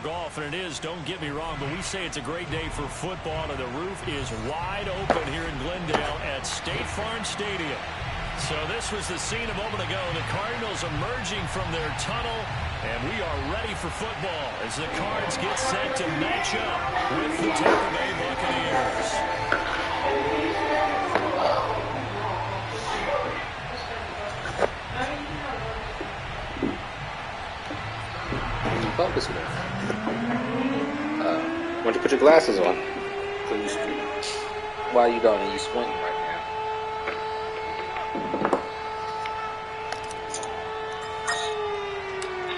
golf, and it is, don't get me wrong, but we say it's a great day for football, and the roof is wide open here in Glendale at State Farm Stadium. So this was the scene a moment ago. The Cardinals emerging from their tunnel, and we are ready for football as the Cards get set to match up with the Tampa Bay Buccaneers. Focus more. Why don't you put your glasses on? Why you don't? You squinting right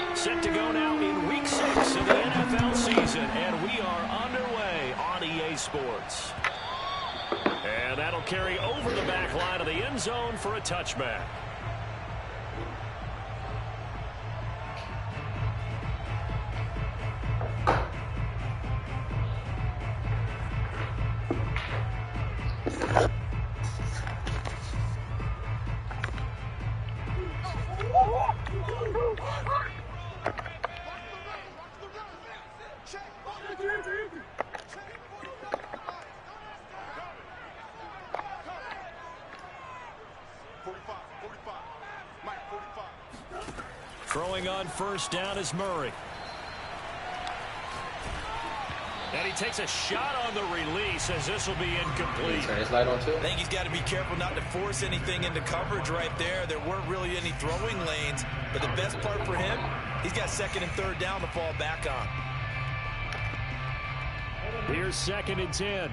now. Set to go now in Week 6 of the NFL season, and we are underway on EA Sports. And that'll carry over the back line of the end zone for a touchback. Throwing on first down is Murray. And he takes a shot on the release as this will be incomplete. Turn his light on too. I think he's got to be careful not to force anything into coverage right there. There weren't really any throwing lanes, but the best part for him, he's got second and third down to fall back on. Here's 2nd and 10.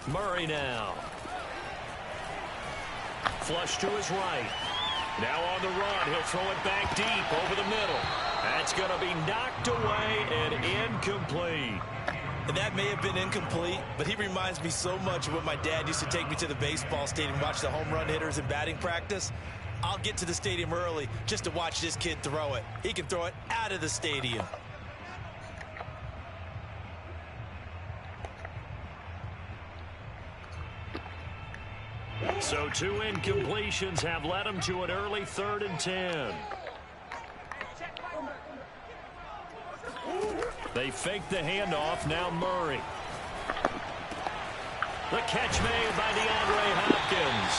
Murray now. Flush to his right. Now on the run. He'll throw it back deep over the middle. That's going to be knocked away and incomplete. And that may have been incomplete, but he reminds me so much of when my dad used to take me to the baseball stadium, watch the home run hitters in batting practice. I'll get to the stadium early just to watch this kid throw it. He can throw it out of the stadium. So 2 incompletions have led him to an early 3rd and 10. They fake the handoff. Now Murray. The catch made by DeAndre Hopkins.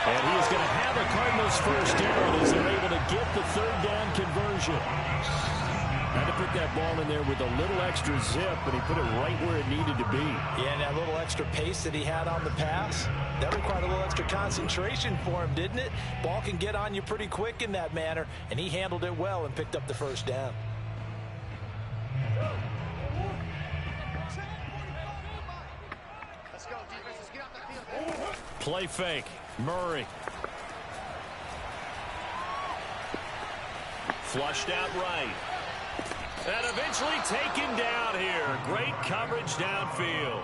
And he is going to have a Cardinals first down as they're able to get the 3rd down conversion. Had to put that ball in there with a little extra zip, but he put it right where it needed to be. Yeah, and that little extra pace that he had on the pass, that required a little extra concentration for him, didn't it? Ball can get on you pretty quick in that manner, and he handled it well and picked up the first down. Play fake. Murray. Flushed out right. And eventually taken down here. Great coverage downfield.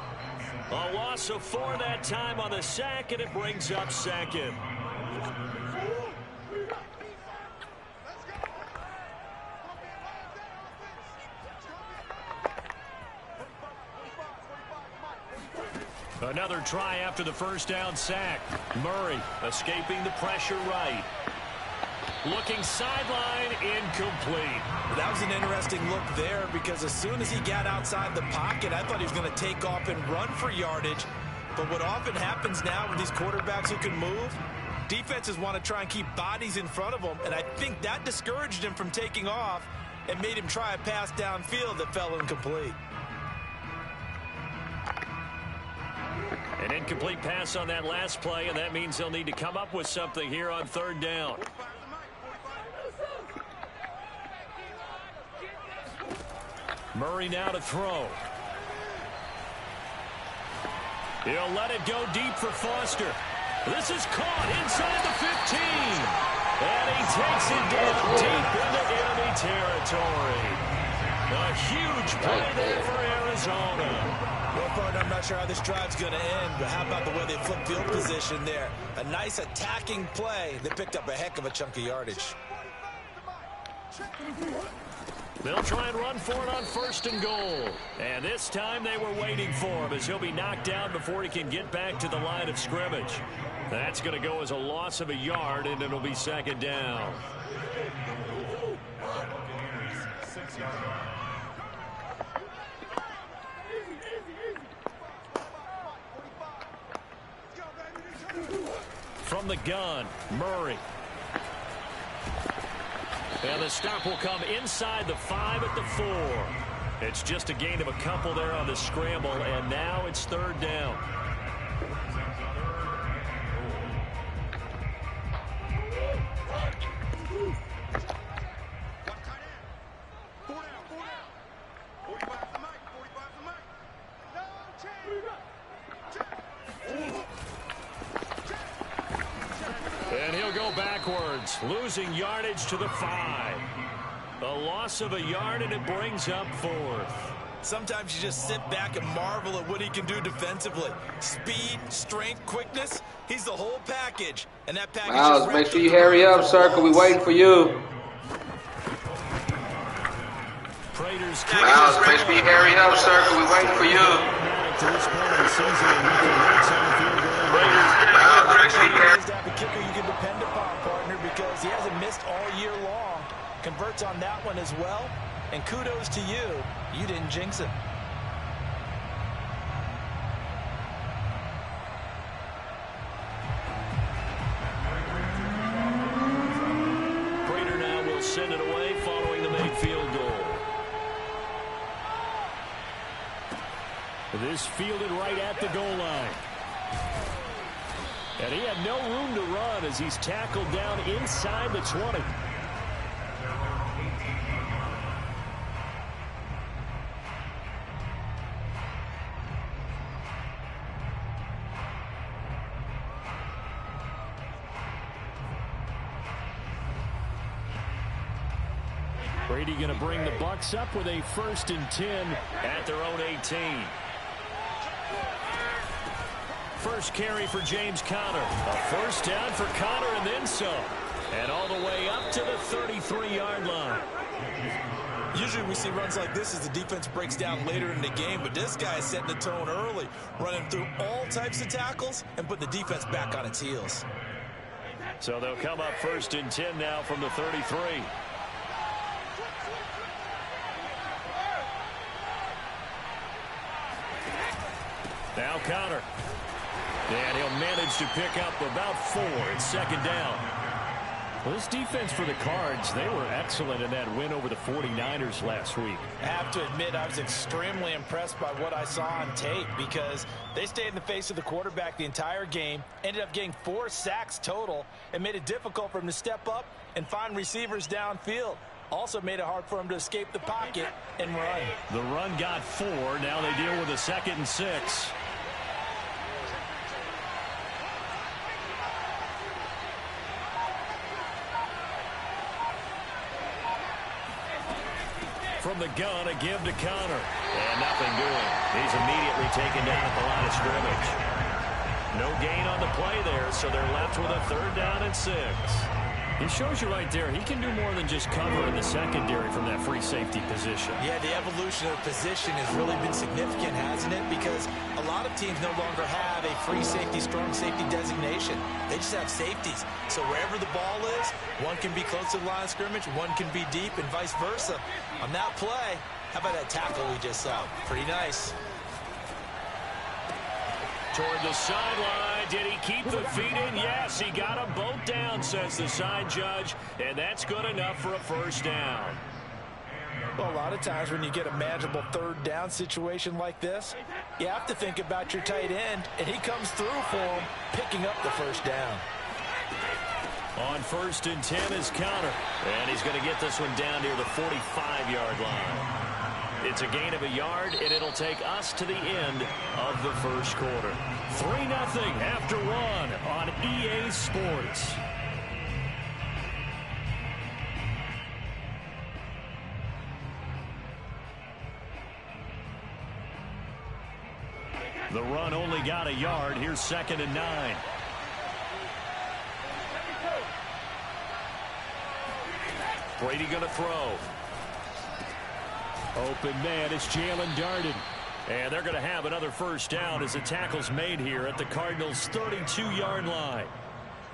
A loss of 4 that time on the sack, and it brings up 2nd. Another try after the first down sack. Murray escaping the pressure right. Looking sideline, incomplete. That was an interesting look there because as soon as he got outside the pocket, I thought he was going to take off and run for yardage. But what often happens now with these quarterbacks who can move, defenses want to try and keep bodies in front of them, and I think that discouraged him from taking off and made him try a pass downfield that fell incomplete. An incomplete pass on that last play, and that means they'll need to come up with something here on 3rd down. Murray now to throw. He'll let it go deep for Foster. This is caught inside the 15. And he takes it down deep into enemy territory. A huge play there for Arizona. Well, partner, I'm not sure how this drive's going to end, but how about the way they flipped field position there? A nice attacking play that picked up a heck of a chunk of yardage. They'll try and run for it on 1st and goal. And this time they were waiting for him as he'll be knocked down before he can get back to the line of scrimmage. That's going to go as a loss of a yard, and it'll be 2nd down. From the gun, Murray. And the stop will come inside the 5 at the 4. It's just a gain of a couple there on the scramble, and now it's 3rd down. And he'll go backwards, losing yardage to the 5. A loss of a yard, and it brings up 4th. Sometimes you just sit back and marvel at what he can do defensively. Speed, strength, quickness. He's the whole package. And that package Miles, make sure you hurry up, Circle. We waiting for you. Prater's Miles, make sure you hurry up, Circle. We waiting for you. A kicker you can depend upon, partner, because he hasn't missed all year long. Converts on that one as well. And kudos to you. You didn't jinx it. Prater now will send it away following the made field goal. This fielded right at the goal line. And he had no room to run as he's tackled down inside the 20. Brady going to bring the Bucs up with a 1st and 10 at their own 18. First carry for James Conner. A 1st down for Conner and then some. And all the way up to the 33-yard line. Usually we see runs like this as the defense breaks down later in the game, but this guy is setting the tone early, running through all types of tackles and putting the defense back on its heels. So they'll come up 1st and 10 now from the 33. Now Conner. And he'll manage to pick up about 4. It's 2nd down. Well, this defense for the Cards, they were excellent in that win over the 49ers last week. I have to admit, I was extremely impressed by what I saw on tape because they stayed in the face of the quarterback the entire game, ended up getting 4 sacks total, and made it difficult for him to step up and find receivers downfield. Also made it hard for him to escape the pocket and run. The run got 4. Now they deal with a 2nd and 6. From the gun, a give to Conner. And nothing doing. He's immediately taken down at the line of scrimmage. No gain on the play there, so they're left with a 3rd down and 6. He shows you right there, he can do more than just cover in the secondary from that free safety position. Yeah, the evolution of position has really been significant, hasn't it? Because a lot of teams no longer have a free safety, strong safety designation. They just have safeties. So wherever the ball is, one can be close to the line of scrimmage, one can be deep, and vice versa. On that play, how about that tackle we just saw? Pretty nice. Toward the sideline. Did he keep the feet in? Yes, he got them both down, says the side judge, and that's good enough for a 1st down. Well, a lot of times when you get a manageable 3rd down situation like this, you have to think about your tight end, and he comes through for him, picking up the 1st down. On 1st and 10 is Conner, and he's going to get this one down near the 45-yard line. It's a gain of a yard, and it'll take us to the end of the 1st quarter. 3-0 after 1 on EA Sports. The run only got a yard. Here's 2nd and 9. Brady going to throw. Open man, it's Jalen Darden. And they're going to have another first down as the tackle's made here at the Cardinals' 32-yard line.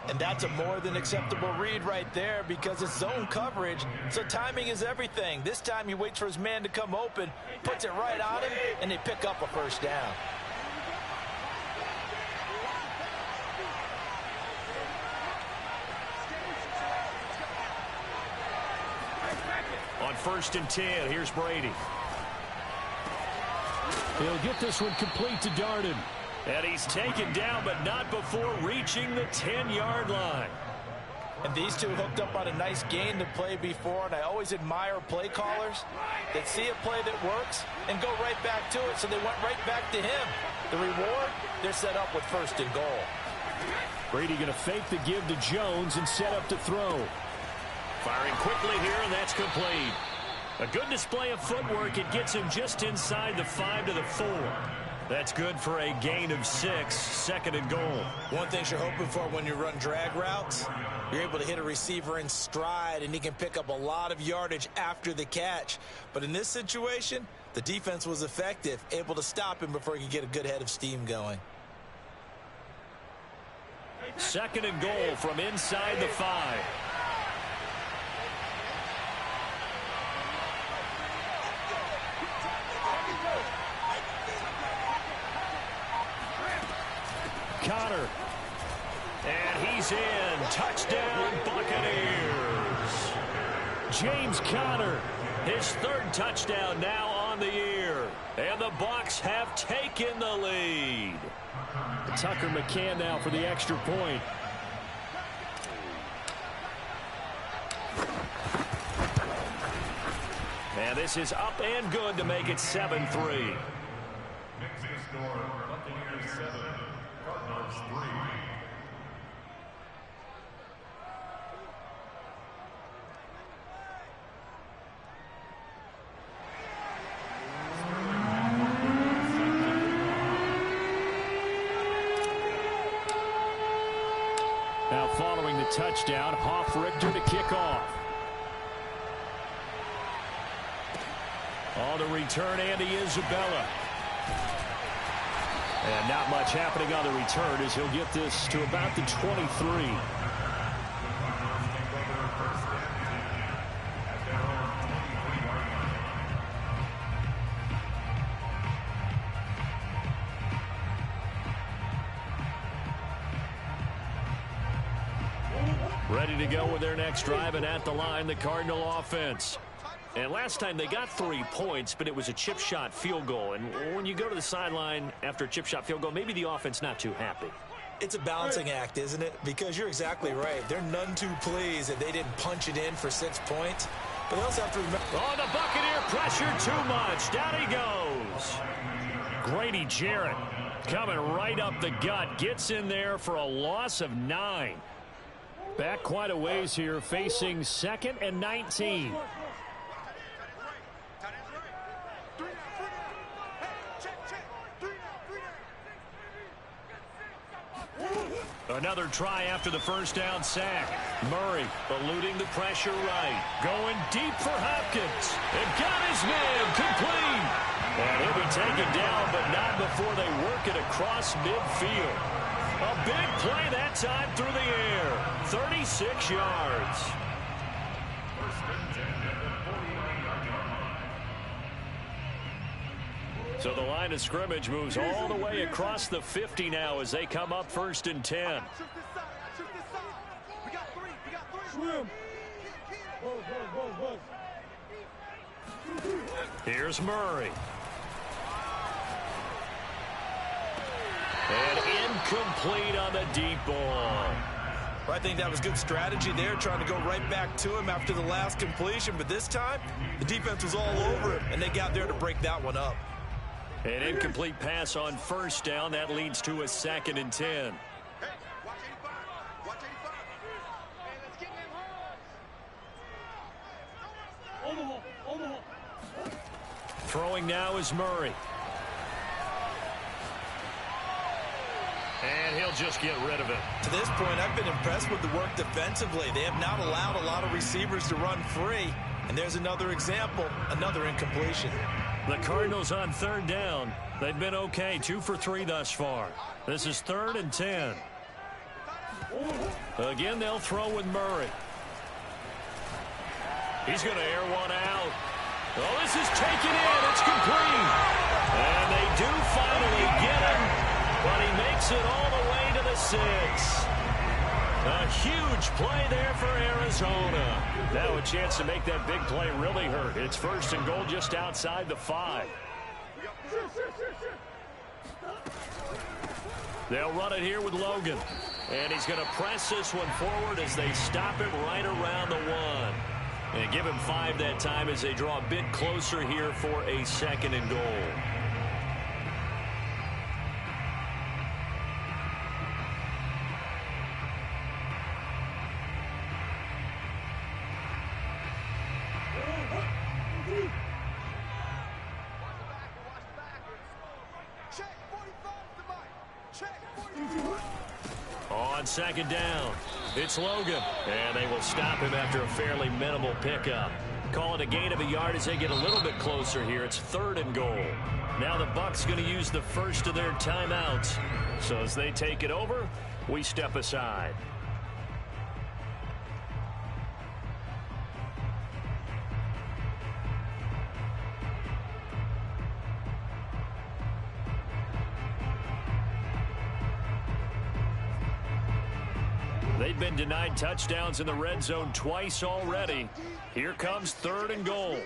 And that's a more than acceptable read right there because it's zone coverage, so timing is everything. This time he waits for his man to come open, puts it right on him, and they pick up a first down. On 1st and 10, here's Brady. He'll get this one complete to Darden. And he's taken down, but not before reaching the 10-yard line. And these two hooked up on a nice gain to play before, and I always admire play callers that see a play that works and go right back to it, so they went right back to him. The reward, they're set up with 1st and goal. Brady going to fake the give to Jones and set up to throw. Firing quickly here, and that's complete. A good display of footwork. It gets him just inside the 5 to the 4. That's good for a gain of 6, 2nd and goal. One thing you're hoping for when you run drag routes, you're able to hit a receiver in stride, and he can pick up a lot of yardage after the catch. But in this situation, the defense was effective, able to stop him before he could get a good head of steam going. 2nd and goal from inside the 5. Conner. And he's in. Touchdown, Buccaneers. James Conner, his 3rd touchdown now on the year. And the Bucs have taken the lead. Tucker McCann now for the extra point. And this is up and good to make it 7-3. Now following the touchdown, Hoff-Richter to kick off. On the return, Andy Isabella. And not much happening on the return as he'll get this to about the 23. Ready to go with their next drive, and at the line, the Cardinal offense. And last time they got 3 points, but it was a chip shot field goal. And when you go to the sideline after a chip shot field goal, maybe the offense not too happy. It's a balancing act, isn't it? Because you're exactly right. They're none too pleased that they didn't punch it in for 6 points. But they also have to remember... Oh, the Buccaneer pressure too much. Down he goes. Grady Jarrett coming right up the gut. Gets in there for a loss of 9. Back quite a ways here, facing 2nd and 19. Another try after the first down sack. Murray eluding the pressure right. Going deep for Hopkins. And got his man complete. And he'll be taken down, but not before they work it across midfield. A big play that time through the air. 36 yards. So the line of scrimmage moves all the way across the 50 now as they come up 1st and 10. Here's Murray. And incomplete on the deep ball. I think that was good strategy there, trying to go right back to him after the last completion. But this time, the defense was all over him, and they got there to break that one up. An incomplete pass on 1st down. That leads to a 2nd and 10. Throwing now is Murray. And he'll just get rid of it. To this point, I've been impressed with the work defensively. They have not allowed a lot of receivers to run free. And there's another example, another incompletion. The Cardinals on third down. They've been okay, 2 for 3 thus far. This is 3rd and 10. Again, they'll throw with Murray. He's going to air one out. Oh, this is taken in. It's complete. And they do finally get him, but he makes it all the way to the 6. A huge play there for Arizona. Now a chance to make that big play really hurt. It's 1st and goal just outside the 5. They'll run it here with Logan. And he's going to press this one forward as they stop it right around the 1. And give him 5 that time as they draw a bit closer here for a 2nd and goal. On 2nd down, it's Logan, and they will stop him after a fairly minimal pickup. Call it a gain of a yard as they get a little bit closer here. It's 3rd and goal. Now the Bucs going to use the first of their timeouts. So as they take it over, we step aside. They've been denied touchdowns in the red zone twice already. Here comes 3rd and goal.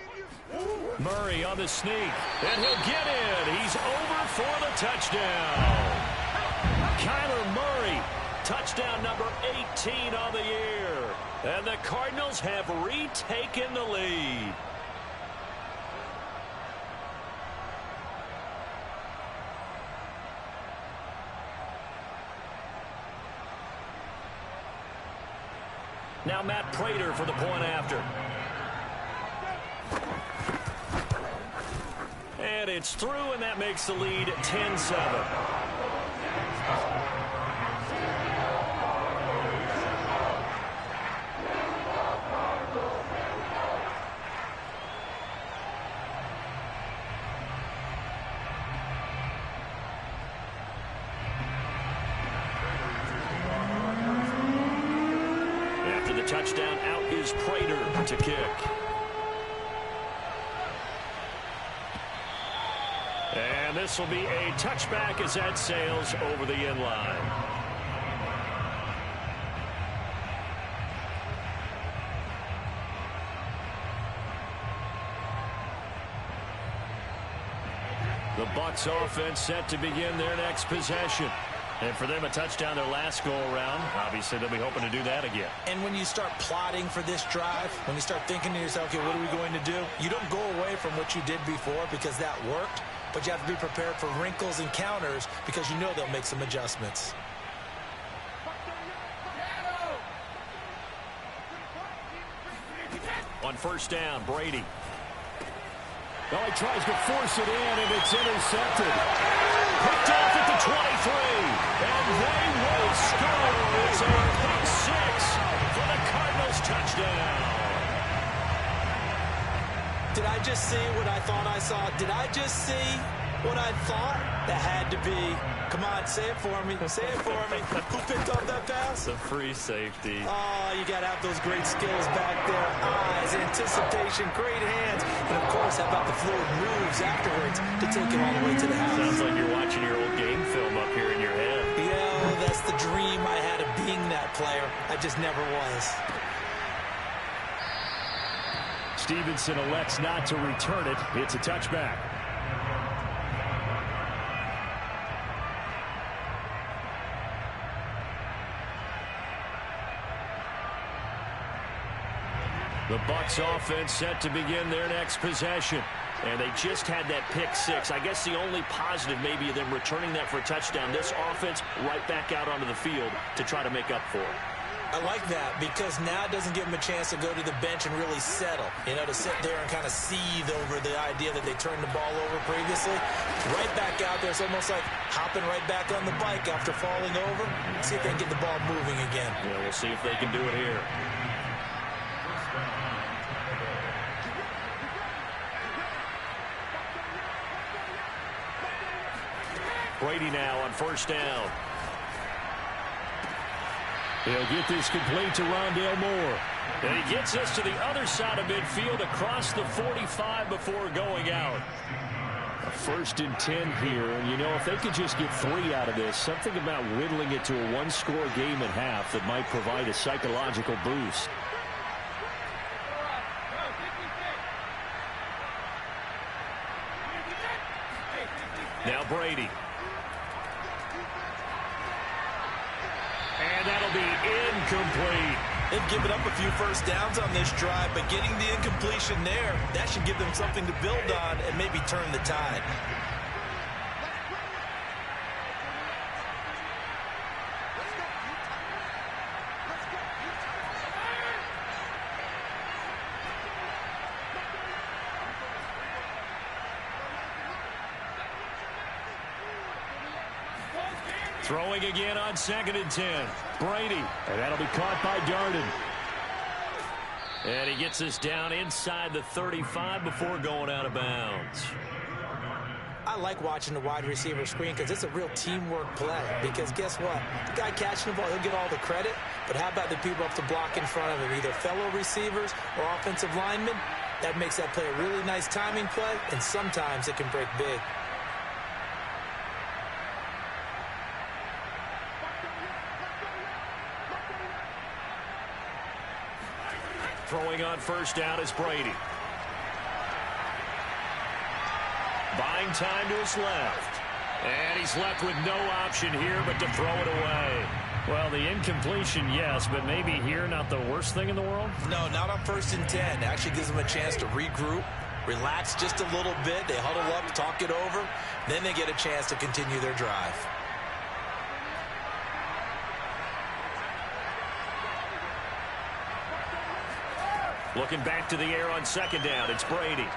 Murray on the sneak, and he'll get in. He's over for the touchdown. Kyler Murray, touchdown number 18 on the year. And the Cardinals have retaken the lead. Now Matt Prater for the point after. And it's through, and that makes the lead 10-7. Touchdown, out is Prater to kick. And this will be a touchback as that sails over the end line. The Bucs offense set to begin their next possession. And for them, a touchdown their last go-around. Obviously, they'll be hoping to do that again. And when you start plotting for this drive, when you start thinking to yourself, okay, what are we going to do? You don't go away from what you did before because that worked, but you have to be prepared for wrinkles and counters because you know they'll make some adjustments. On 1st down, Brady. Well, he tries to force it in, and it's intercepted. Picked off at the 23, and they will score. It's a pick 6 for the Cardinals touchdown. Did I just see what I thought I saw? Did I just see what I thought? That had to be. Come on, say it for me. Say it for me. Who picked up that pass? The free safety. Oh, you got to have those great skills back there. Eyes, anticipation, great hands. And, of course, how about the fluid moves afterwards to take it all the way to the house? Sounds like you're watching your old game film up here in your head. Yeah, that's the dream I had of being that player. I just never was. Stevenson elects not to return it. It's a touchback. The Bucs offense set to begin their next possession. And they just had that pick 6. I guess the only positive maybe of them returning that for a touchdown. This offense right back out onto the field to try to make up for it. I like that because now it doesn't give them a chance to go to the bench and really settle. You know, to sit there and kind of seethe over the idea that they turned the ball over previously. Right back out there. It's almost like hopping right back on the bike after falling over. See if they can get the ball moving again. Yeah, we'll see if they can do it here. Brady now on first down. He'll get this complete to Rondale Moore. And he gets us to the other side of midfield across the 45 before going out. A 1st and 10 here. And, you know, if they could just get 3 out of this, something about whittling it to a one-score game at half that might provide a psychological boost. Now Brady. And that'll be incomplete. They've given up a few first downs on this drive, but getting the incompletion there, that should give them something to build on and maybe turn the tide. Throwing again on 2nd and 10. Brady. And that'll be caught by Darden. And he gets us down inside the 35 before going out of bounds. I like watching the wide receiver screen because it's a real teamwork play. Because guess what? The guy catching the ball, he'll get all the credit. But how about the people up to block in front of him? Either fellow receivers or offensive linemen. That makes that play a really nice timing play. And sometimes it can break big. Throwing on first down is Brady. Buying time to his left. And he's left with no option here but to throw it away. Well, the incompletion, yes, but maybe here not the worst thing in the world? No, not on 1st and 10. It actually gives them a chance to regroup, relax just a little bit. They huddle up, talk it over. Then they get a chance to continue their drive. Looking back to the air on 2nd down. It's Brady.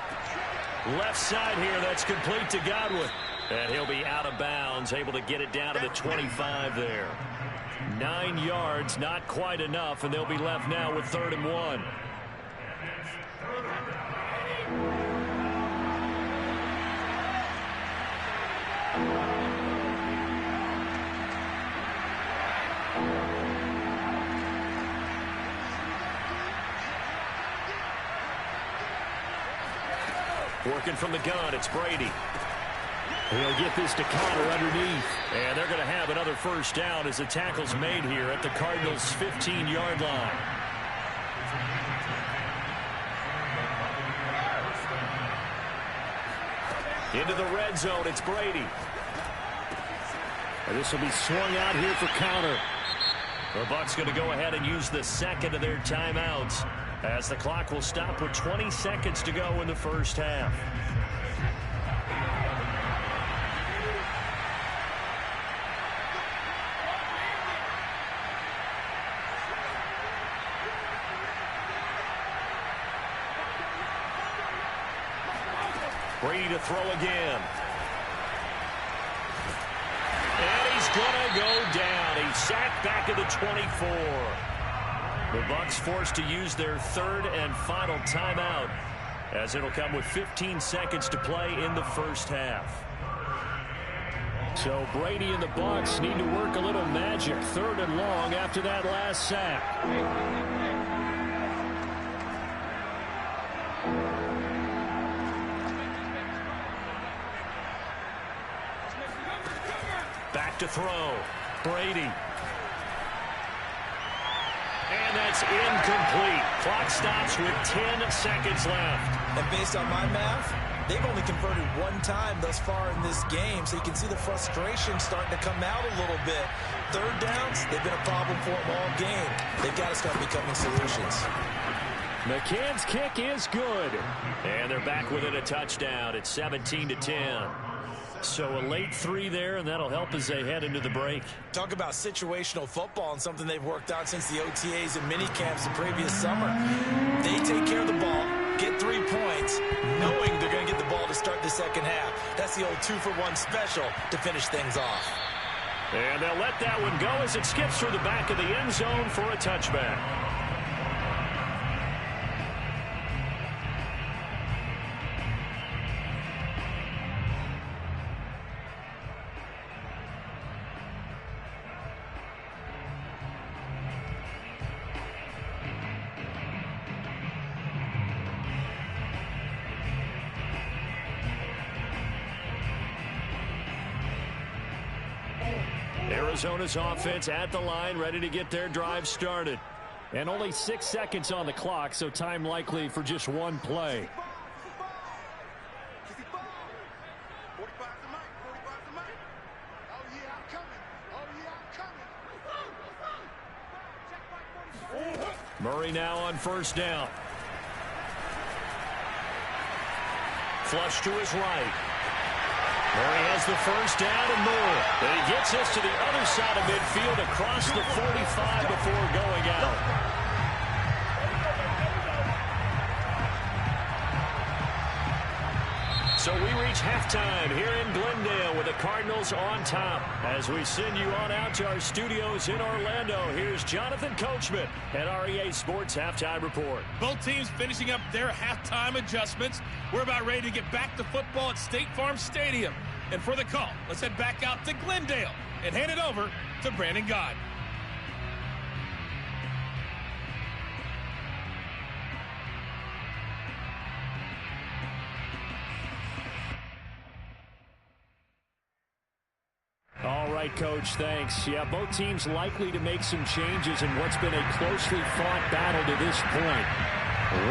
Left side here. That's complete to Godwin. And he'll be out of bounds, able to get it down to the 25 there. 9 yards, not quite enough, and they'll be left now with 3rd and 1. Working from the gun, it's Brady. He'll get this to Connor underneath. And they're going to have another first down as the tackle's made here at the Cardinals' 15-yard line. Into the red zone, it's Brady. And this will be swung out here for Connor. The Bucs going to go ahead and use the 2nd of their timeouts, as the clock will stop with 20 seconds to go in the first half. Brady to throw again. And he's going to go down. He's sacked back at the 24. The Bucs forced to use their 3rd and final timeout, as it'll come with 15 seconds to play in the first half. So Brady and the Bucs need to work a little magic. 3rd and long after that last sack. Back to throw. Brady. And that's incomplete. Clock stops with 10 seconds left. And based on my math, they've only converted 1 time thus far in this game, so you can see the frustration starting to come out a little bit. 3rd downs, they've been a problem for them all game. They've got to start becoming solutions. McCann's kick is good. And they're back within a touchdown. It's 17-10. So a late 3 there, and that'll help as they head into the break. Talk about situational football and something they've worked on since the OTAs and mini camps the previous summer. They take care of the ball, get 3 points, knowing they're going to get the ball to start the second half. That's the old 2-for-1 special to finish things off. And they'll let that one go as it skips through the back of the end zone for a touchback. Arizona's offense at the line, ready to get their drive started. And only 6 seconds on the clock, so time likely for just one play. Murray now on first down. Flush to his right. Murray has the first down and more. And he gets us to the other side of midfield across the 45 before going out. So we reach halftime here in Glendale with the Cardinals on top. As we send you on out to our studios in Orlando, here's Jonathan Coachman at REA Sports Halftime Report. Both teams finishing up their halftime adjustments. We're about ready to get back to football at State Farm Stadium. And for the call, let's head back out to Glendale and hand it over to Brandon Gaudin. All right, Coach, thanks. Yeah, both teams likely to make some changes in what's been a closely fought battle to this point.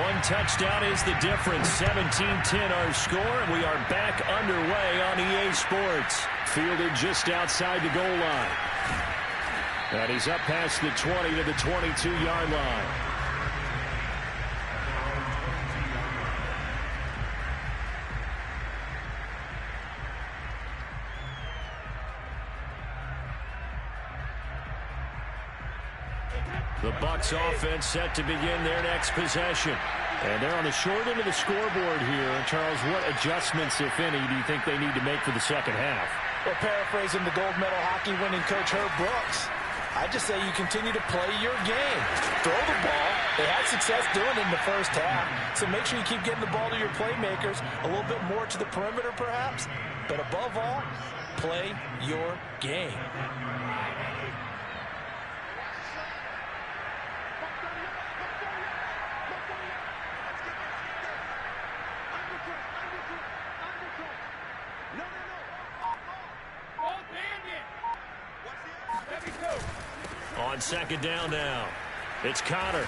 One touchdown is the difference. 17-10 our score, and we are back underway on EA Sports. Fielded just outside the goal line. And he's up past the 20 to the 22-yard line. The Bucs offense set to begin their next possession. And they're on the short end of the scoreboard here. Charles, what adjustments, if any, do you think they need to make for the second half? Well, paraphrasing the gold medal hockey winning coach Herb Brooks, I just say you continue to play your game. Throw the ball. They had success doing it in the first half. So make sure you keep getting the ball to your playmakers, a little bit more to the perimeter perhaps. But above all, play your game. On second down now, it's Conner.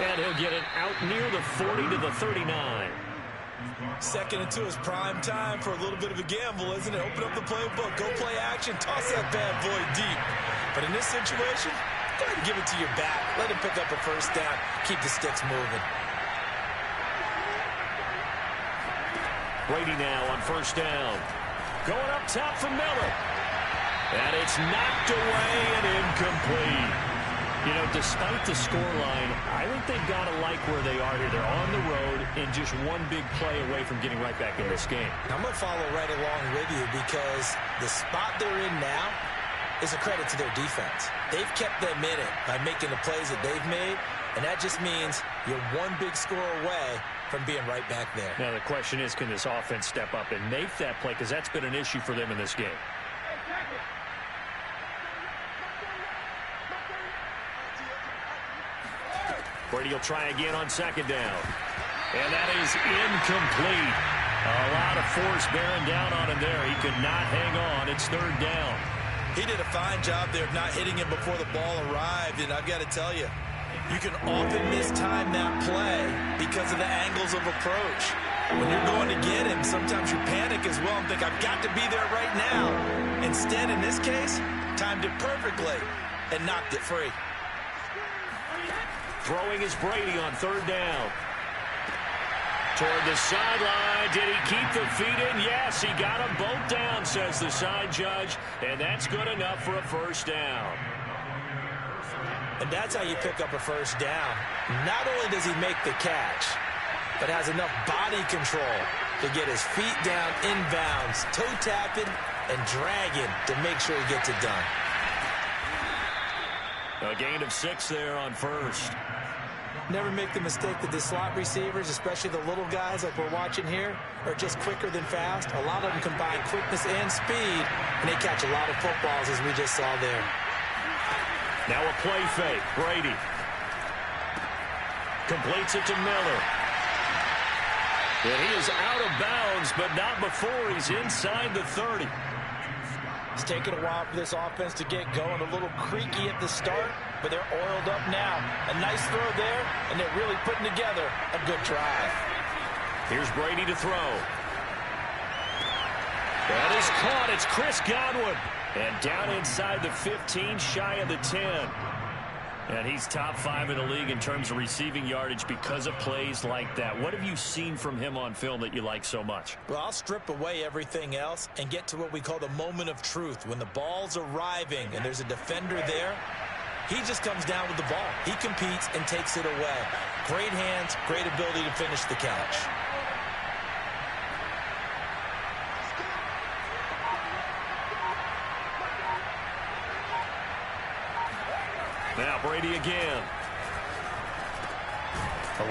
And he'll get it out near the 40 to the 39. Second and 2 is prime time for a little bit of a gamble, isn't it? Open up the playbook, go play action, toss that bad boy deep. But in this situation, go ahead and give it to your back. Let him pick up a first down. Keep the sticks moving. Brady now on first down. Going up top for Miller. And it's knocked away and incomplete. You know, despite the scoreline, I think they've got to like where they are here. They're on the road and just one big play away from getting right back in this game. I'm going to follow right along with you because the spot they're in now is a credit to their defense. They've kept them in it by making the plays that they've made, and that just means you're one big score away from being right back there. Now, the question is, can this offense step up and make that play? Because that's been an issue for them in this game. Brady will try again on second down. And that is incomplete. A lot of force bearing down on him there. He could not hang on. It's third down. He did a fine job there of not hitting him before the ball arrived. And I've got to tell you, you can often mistime that play because of the angles of approach. When you're going to get him, sometimes you panic as well and think, I've got to be there right now. Instead, in this case, timed it perfectly and knocked it free. Throwing is Brady on third down. Toward the sideline. Did he keep the feet in? Yes, he got them both down, says the side judge. And that's good enough for a first down. And that's how you pick up a first down. Not only does he make the catch, but has enough body control to get his feet down inbounds, toe tapping and dragging to make sure he gets it done. A gain of 6 there on first. Never make the mistake that the slot receivers, especially the little guys like we're watching here, are just quicker than fast. A lot of them combine quickness and speed, and they catch a lot of footballs, as we just saw there. Now a play fake. Brady completes it to Miller. And he is out of bounds, but not before he's inside the 30. It's taken a while for this offense to get going. A little creaky at the start, but they're oiled up now. A nice throw there, and they're really putting together a good drive. Here's Brady to throw. That is caught. It's Chris Godwin. And down inside the 15, shy of the 10. And he's top 5 in the league in terms of receiving yardage because of plays like that. What have you seen from him on film that you like so much? Well, I'll strip away everything else and get to what we call the moment of truth. When the ball's arriving and there's a defender there, he just comes down with the ball. He competes and takes it away. Great hands, great ability to finish the catch. Now Brady again.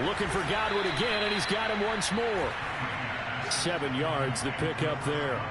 Looking for Godwin again, and he's got him once more. 7 yards, the pickup there.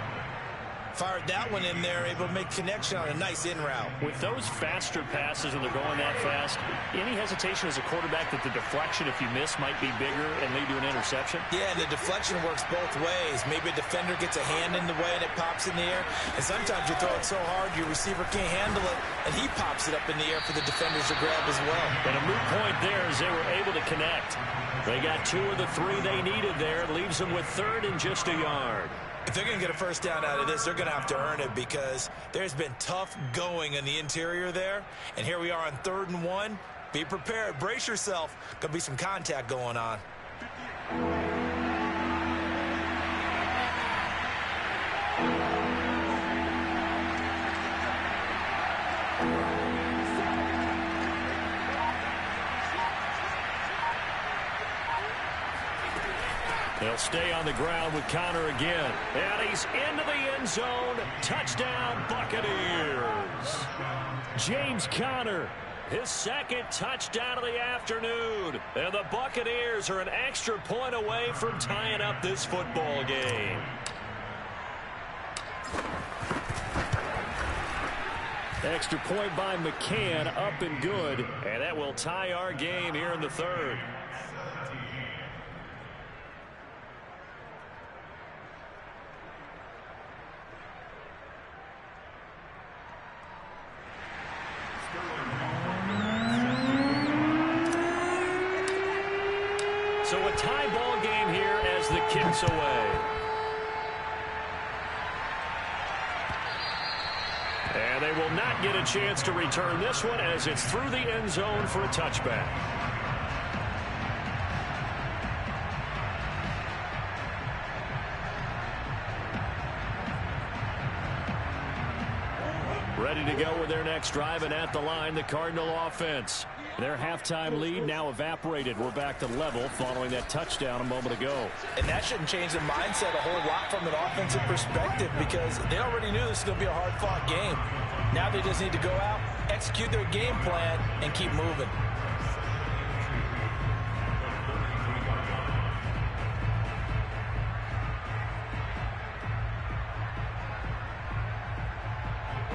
Fired that one in there, able to make connection on a nice in route. With those faster passes and they're going that fast, any hesitation as a quarterback that the deflection, if you miss, might be bigger and lead to an interception? Yeah, and the deflection works both ways. Maybe a defender gets a hand in the way and it pops in the air. And sometimes you throw it so hard your receiver can't handle it, and he pops it up in the air for the defenders to grab as well. And a moot point there as they were able to connect. They got 2 of the 3 they needed there. It leaves them with 3rd and just a yard. If they're going to get a first down out of this, they're going to have to earn it because there's been tough going in the interior there. And here we are on 3rd and 1. Be prepared. Brace yourself. Going to be some contact going on. They'll stay on the ground with Conner again. And he's into the end zone. Touchdown, Buccaneers. James Conner. His 2nd touchdown of the afternoon. And the Buccaneers are an extra point away from tying up this football game. Extra point by McCann, up and good. And that will tie our game here in the 3rd. So a tie ball game here as the kick's away. And they will not get a chance to return this one as it's through the end zone for a touchback. Ready to go with their next drive, and at the line, the Cardinal offense. Their halftime lead now evaporated. We're back to level following that touchdown a moment ago. And that shouldn't change the mindset a whole lot from an offensive perspective because they already knew this was going to be a hard-fought game. Now they just need to go out, execute their game plan, and keep moving.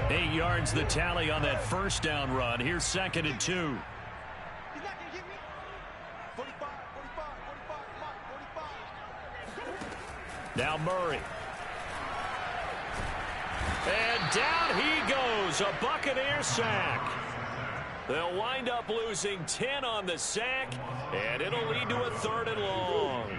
Eight yards the tally on that first down run. Here's 2nd and 2. Now Murray. And down he goes. A Buccaneer sack. They'll wind up losing 10 on the sack, and it'll lead to a 3rd and long.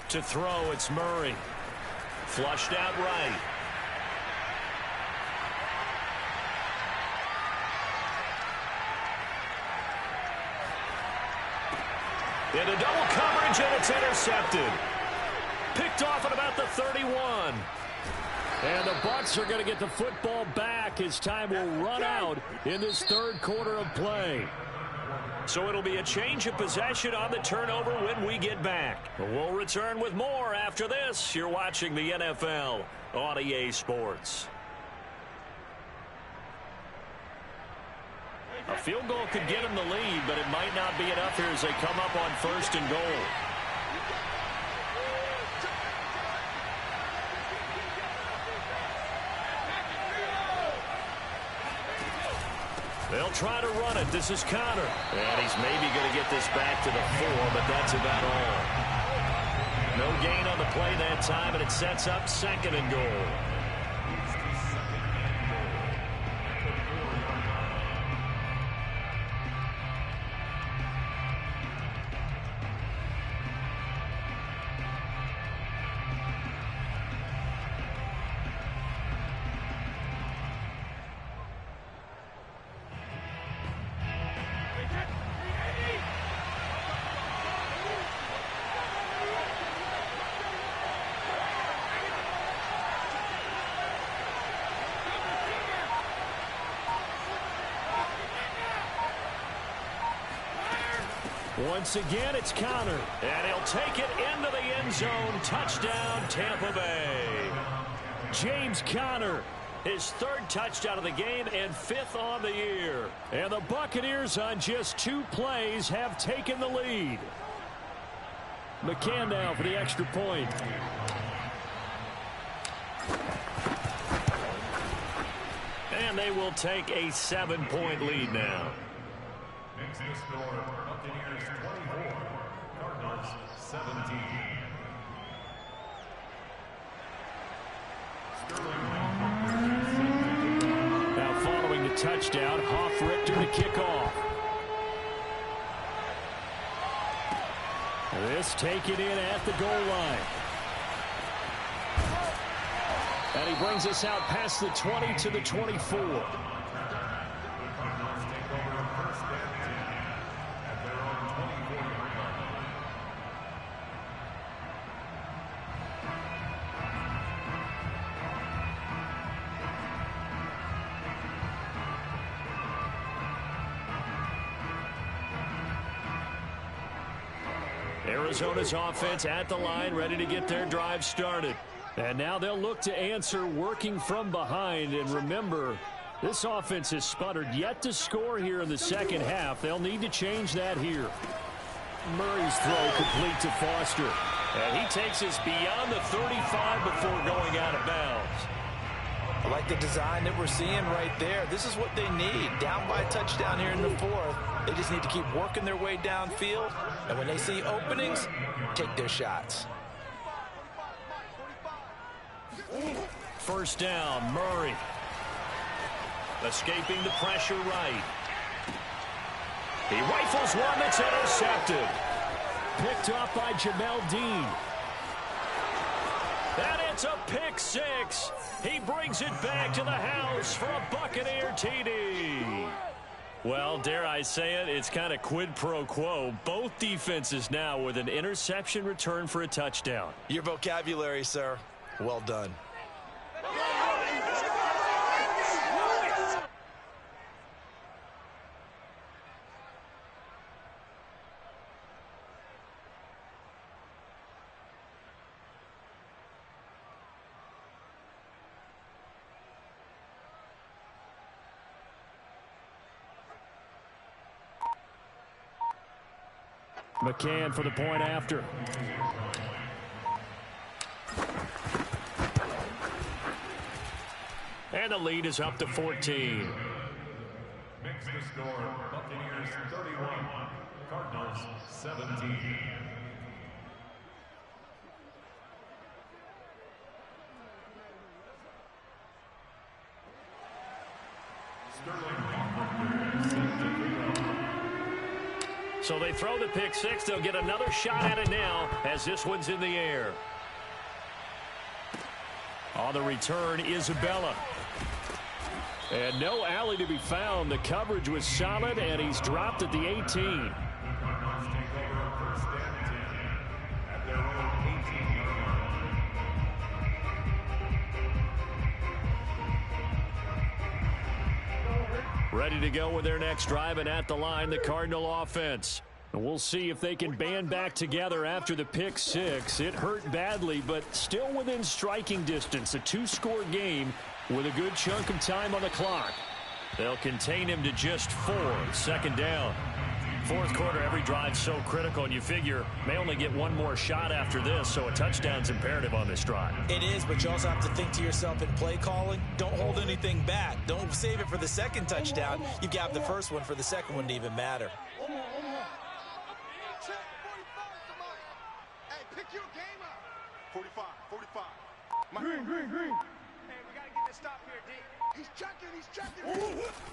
To throw, it's Murray. Flushed out right. Into double coverage, and it's intercepted. Picked off at about the 31. And the Bucs are going to get the football back as time will run out in this 3rd quarter of play. So it'll be a change of possession on the turnover when we get back. We'll return with more after this. You're watching the NFL on EA Sports. A field goal could get them the lead, but it might not be enough here as they come up on 1st and goal. They'll try to run it. This is Conner. And he's maybe going to get this back to the 4, but that's about all. No gain on the play that time, and it sets up 2nd and goal. Once again, it's Conner. And he'll take it into the end zone. Touchdown, Tampa Bay. James Conner, his 3rd touchdown of the game and 5th on the year. And the Buccaneers on just 2 plays have taken the lead. McCann now for the extra point. And they will take a 7-point lead now. Makes the score Buccaneers 24, Cardinals 17. Now following the touchdown, Hofrichter to kick off. This taken in at the goal line. And he brings us out past the 20 to the 24. Arizona's offense at the line, ready to get their drive started. And now they'll look to answer working from behind. And remember, this offense has sputtered yet to score here in the 2nd half. They'll need to change that here. Murray's throw complete to Foster. And he takes us beyond the 35 before going out of bounds. I like the design that we're seeing right there. This is what they need. Down by a touchdown here in the 4th. They just need to keep working their way downfield. And when they see openings, take their shots. First down, Murray. Escaping the pressure right. He rifles one that's intercepted. Picked off by Jamel Dean. And it's a pick 6. He brings it back to the house for a Buccaneer TD. Well, dare I say it, it's kind of quid pro quo. Both defenses now with an interception return for a touchdown. Your vocabulary, sir. Well done. McCann for the point after. And the lead is up to 14. Makes the score Buccaneers 31, Cardinals 17. So they throw the pick 6. They'll get another shot at it now as this one's in the air. On the return, Isabella. And no alley to be found. The coverage was solid, and he's dropped at the 18. Ready to go with their next drive, and at the line, the Cardinal offense. And we'll see if they can band back together after the pick 6. It hurt badly, but still within striking distance. A 2-score game with a good chunk of time on the clock. They'll contain him to just 4. Second down. fourth quarter, every drive's so critical, and you figure may only get one more shot after this, so a touchdown's imperative on this drive. It is, but you also have to think to yourself in play calling, don't hold anything back. Don't save it for the second touchdown. You've got the first one for the second one to even matter. Hey, pick your game up. 45. Green. Hey, we got to get this stop here, D. He's checking.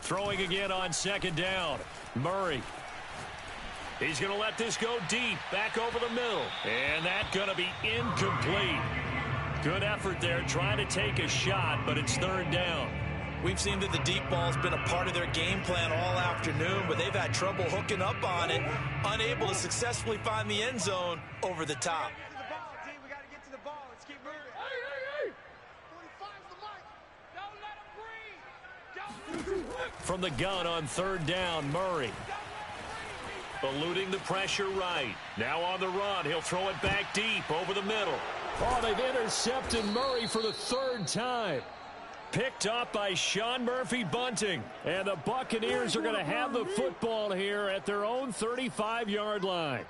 Throwing again on second down. Murray. He's going to let this go deep, back over the middle. And that's going to be incomplete. Good effort there, trying to take a shot, but it's third down. We've seen that the deep ball's been a part of their game plan all afternoon, but they've had trouble hooking up on it, unable to successfully find the end zone over the top. We got to get to the ball. Let's keep moving. Hey. 45's the mic. Don't let him breathe. From the gun on third down, Murray. Eluding the pressure right. Now on the run, he'll throw it back deep over the middle. Oh, they've intercepted Murray for the third time. Picked up by Sean Murphy-Bunting. And the Buccaneers are going to have the football here at their own 35-yard line.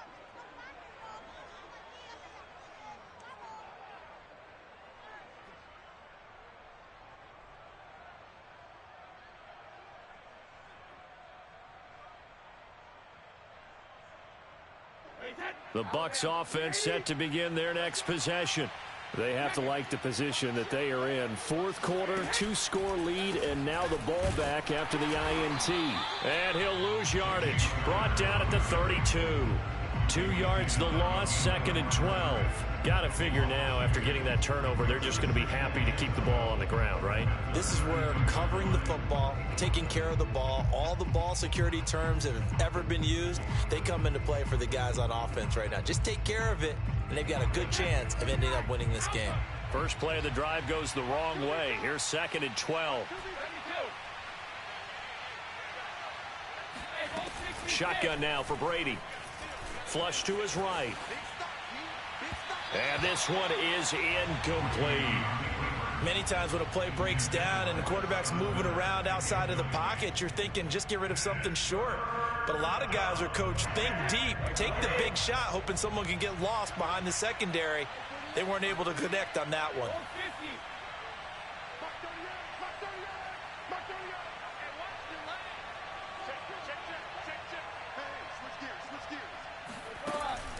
The Bucs offense set to begin their next possession. They have to like the position that they are in. Fourth quarter, 2-score lead, and now the ball back after the INT. And he'll lose yardage. Brought down at the 32. 2 yards the loss, second and 12. Got to figure now, after getting that turnover, they're just going to be happy to keep the ball on the ground, right? This is where covering the football, taking care of the ball, all the ball security terms that have ever been used, they come into play for the guys on offense right now. Just take care of it, and they've got a good chance of ending up winning this game. First play of the drive goes the wrong way. Here's second and 12. Shotgun now for Brady. Flush to his right. And this one is incomplete. Many times when a play breaks down and the quarterback's moving around outside of the pocket, you're thinking just get rid of something short. But a lot of guys are coached, think deep, take the big shot, hoping someone can get lost behind the secondary. They weren't able to connect on that one.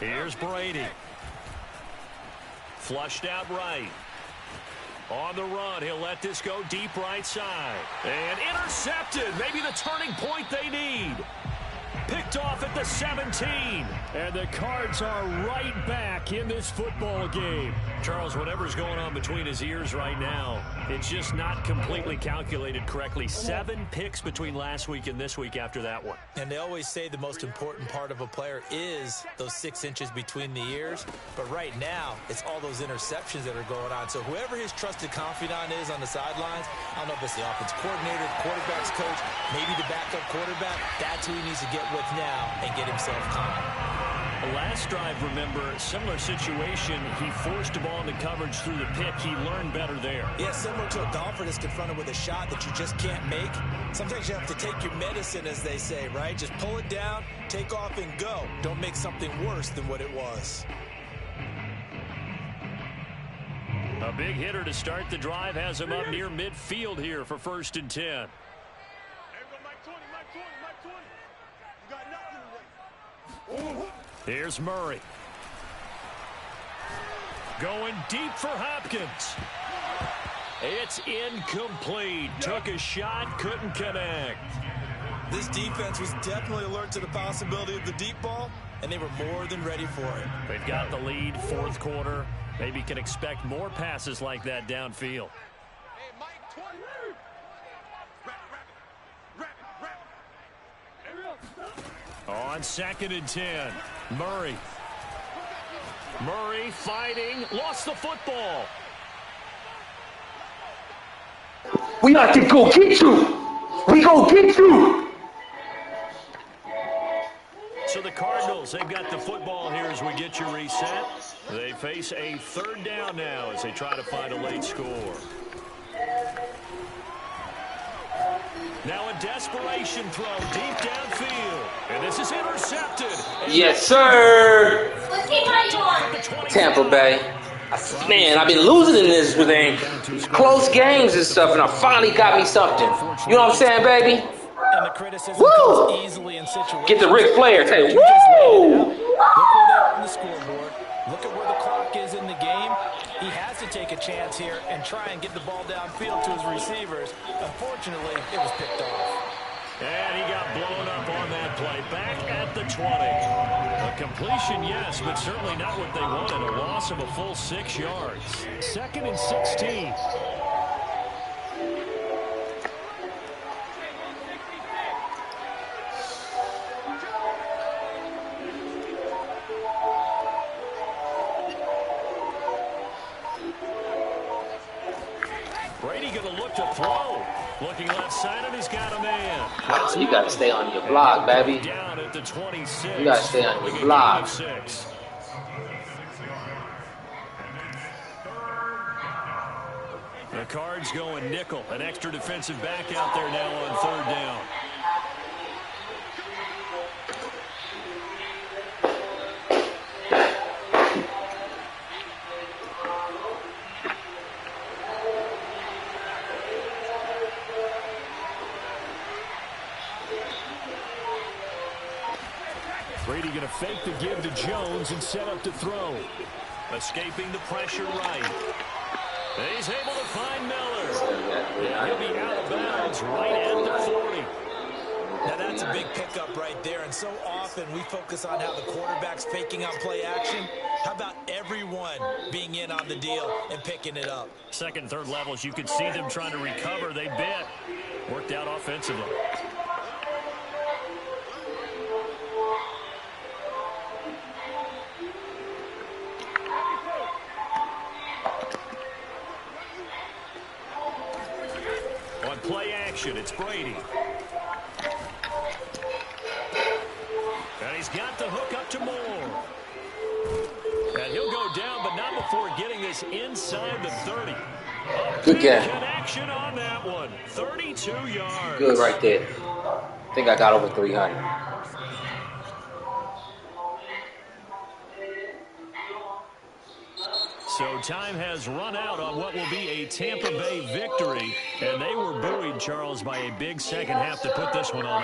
Here's Brady. Flushed out right. On the run, he'll let this go deep right side. And intercepted. Maybe the turning point they need. Picked off at the 17. And the Cards are right back in this football game. Charles, whatever's going on between his ears right now, it's just not completely calculated correctly. 7 picks between last week and this week after that one. And they always say the most important part of a player is those 6 inches between the ears. But right now, it's all those interceptions that are going on. So whoever his trusted confidant is on the sidelines, I don't know if it's the offense coordinator, the quarterback's coach, maybe the backup quarterback, that's who he needs to get with now and get himself calm. Last drive, remember, similar situation. He forced the ball into coverage through the pick. He learned better there. Yeah, similar to a golfer that's confronted with a shot that you just can't make. Sometimes you have to take your medicine, as they say, right? Just pull it down, take off, and go. Don't make something worse than what it was. A big hitter to start the drive has him up near midfield here for 1st and 10. Here's Murray. Going deep for Hopkins. It's incomplete. Took a shot, couldn't connect. This defense was definitely alert to the possibility of the deep ball, and they were more than ready for it. They've got the lead, fourth quarter. Maybe can expect more passes like that downfield. Hey, Mike, 20. On 2nd and 10, Murray. Murray fighting, lost the football. We got to go get you. We go get you. So the Cardinals, they've got the football here as we get you reset. They face a 3rd down now as they try to find a late score. Now a desperation throw deep downfield. And this is intercepted. Yes, sir. Tampa Bay. Man, I've been losing in this thing. Close games and stuff, and I finally got me something. You know what I'm saying, baby? And the criticism Woo! comes easily in situations. Get the Ric Flair. Hey, You just laid it woo! out. Look where they're on the scoreboard. Look at where the clock is in the game. He has to take a chance here and try and get the ball downfield to his receivers. Unfortunately, it was picked off. And he got blown up on that play. Back at the 20. A completion, yes, but certainly not what they wanted. A loss of a full 6 yards. 2nd and 16. Brady going to look to throw. Looking left side, and he's got a man. Oh, you got to stay on your block, baby. Down at the 26. You got to stay on your block. 6. The Cards going nickel. An extra defensive back out there now on 3rd down. Brady going to fake the give to Jones and set up to throw. Escaping the pressure right. He's able to find Miller. And he'll be out of bounds right at the 40. Now that's a big pickup right there, and so often we focus on how the quarterback's faking on play action. How about everyone being in on the deal and picking it up? 2nd, 3rd levels, you could see them trying to recover. They bit. Worked out offensively. On play action, it's Brady. And he's got the hook up to Moore. And he'll go down, but not before getting this inside the 30. Good catch. Connection on that one. 32 yards. Good right there. I think I got over 300. So time has run out on what will be a Tampa Bay victory. And they were buoyed, Charles, by a big second half to put this one on.